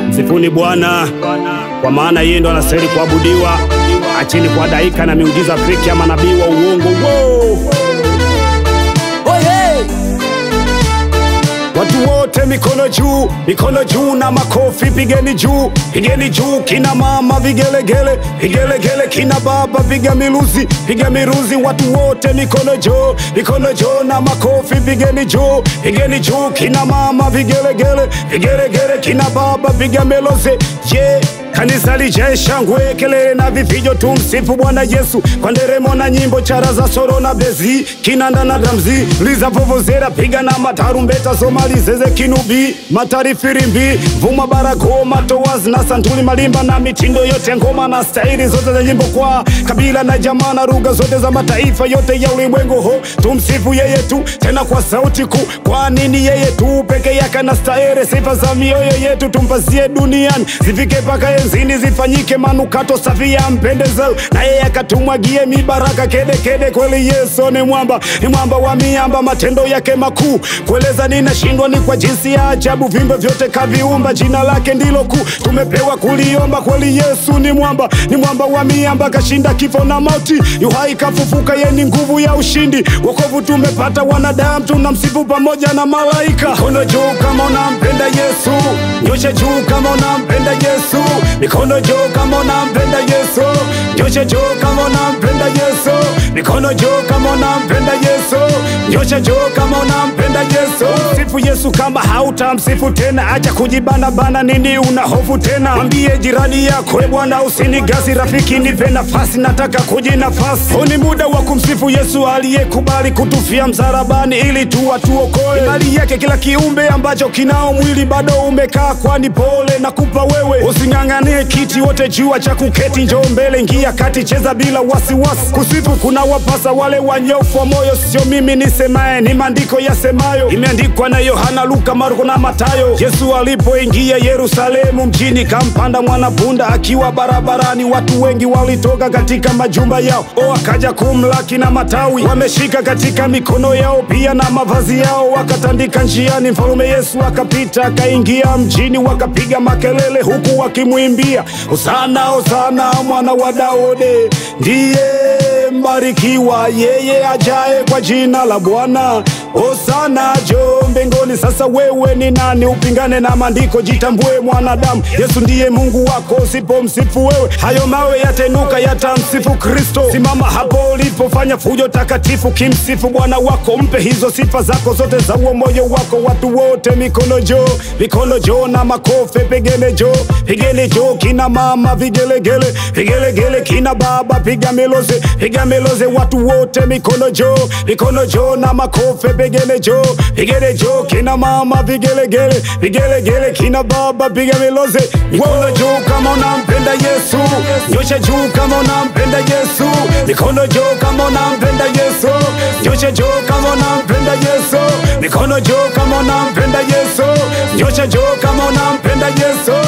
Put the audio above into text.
Msifuni Bwana, kwa maana yeye ndo anastahili kuabudiwa. Acheni kuhadaika na miujiza feki ya manabii wa uongo. Watu wote mikono juu na makofi pigeni juu, kina mama vigelegele, kina baba piga miruzi, watu wote mikono juu na makofi pigeni juu, kina mama vigelegele, kina baba piga melozi. Kanisa lijae shangwe, kelele na vifijo, tumsifu Bwana Yesu kwa nderemo na nyimbo, chara za soro na bezi, kinanda na dramzi, liza vovozera, piga na matarumbeta, somali zeze kinubi, matari firimbi, vuma barago, matowazi na santuli, malimba na mitindo yote, ngoma na staili zote za nyimbo, kwa kabila na jamaa na lugha zote za mataifa yote ya ulimwengu. Ho, tumsifu yeye tu, tena kwa sauti kuu, kwa nini yeye tu peke yake na staili, sifa za mioyo yetu tumpazie duniani, zifike paka enzini, zifanyike manukato safi ya mpendeza, na yeye akatumwagie mibaraka kede. Kweli Yesu ni mwamba wa miamba, matendo yake makuu kueleza ninashindwa, ni kwa jinsi ya ajabu, vimbe vyote kaviumba, jina lake ndilo kuu, tumepewa kuliomba. Kweli Yesu ni mwamba wa miamba, kashinda kifo na mauti, yuhai kafufuka, yeye ni nguvu ya ushindi, wokovu tumepata wanadamu, tunamsifu pamoja na malaika. Mikono juu kama unampenda Yesu, nyosha juu kama unampenda Yesu, mikono juu kama unampenda Yesu, nyosha juu kama unampenda Yesu, mikono juu kama unampenda Yesu, nyosha juu kama unampenda Yesu. Msifu Yesu kama hautamsifu tena, acha kujibana, nini una hofu tena? Mwambie jirani yako, Bwana usinigasi, rafiki nipe nafasi, nataka kujinafasi. Huu ni muda wa kumsifu Yesu aliyekubali kutufia msalabani ili tuokoe. Mali yake kila kiumbe ambacho kinao mwili bado umekaa, kwani pole na kupa wewe, using'ang'anie kiti, wote jua cha kuketi, njoo mbele, ingia kati, cheza bila wasiwasi. Kusifu kuna wapasa wale wanyofu wa moyo, sio mimi nisemaye, ni maandiko yasemayo, imeandikwa na Yohana, Luka, Marko na Matayo. Yesu alipoingia Yerusalemu mjini, kampanda mwanapunda akiwa barabarani, watu wengi walitoka katika majumba yao, akaja kumlaki na matawi wameshika katika mikono yao, pia na mavazi yao wakatandika njiani. Mfalme Yesu akapita, akaingia mjini, wakapiga makelele huku wakimwimbia, Hosana, Hosana mwana wa Daudi, ndiye mbarikiwa yeye ajaye kwa jina la Bwana, Hosana juu mbinguni. Sasa wewe ni nani upingane na maandiko? Jitambue mwanadamu, Yesu ndiye Mungu wako. Usipomsifu wewe, hayo mawe yatenuka, yatamsifu Kristo. Simama hapo ulipofanya fujo takatifu, kimsifu Bwana wako, mpe hizo sifa zako zote za moyo wako. Watu wote mikono juu na makofi pigeni juu, kina mama vigelegele, kina baba piga melozi. Watu wote mikono juu na makofi pigeni juu, kina mama vigelegele, kina baba piga melozi. Mikono juu kama unampenda Yesu, nyosha juu kama unampenda Yesu, mikono juu kama unampenda Yesu, nyosha juu kama unampenda Yesu, mikono juu kama unampenda Yesu, nyosha juu kama unampenda Yesu.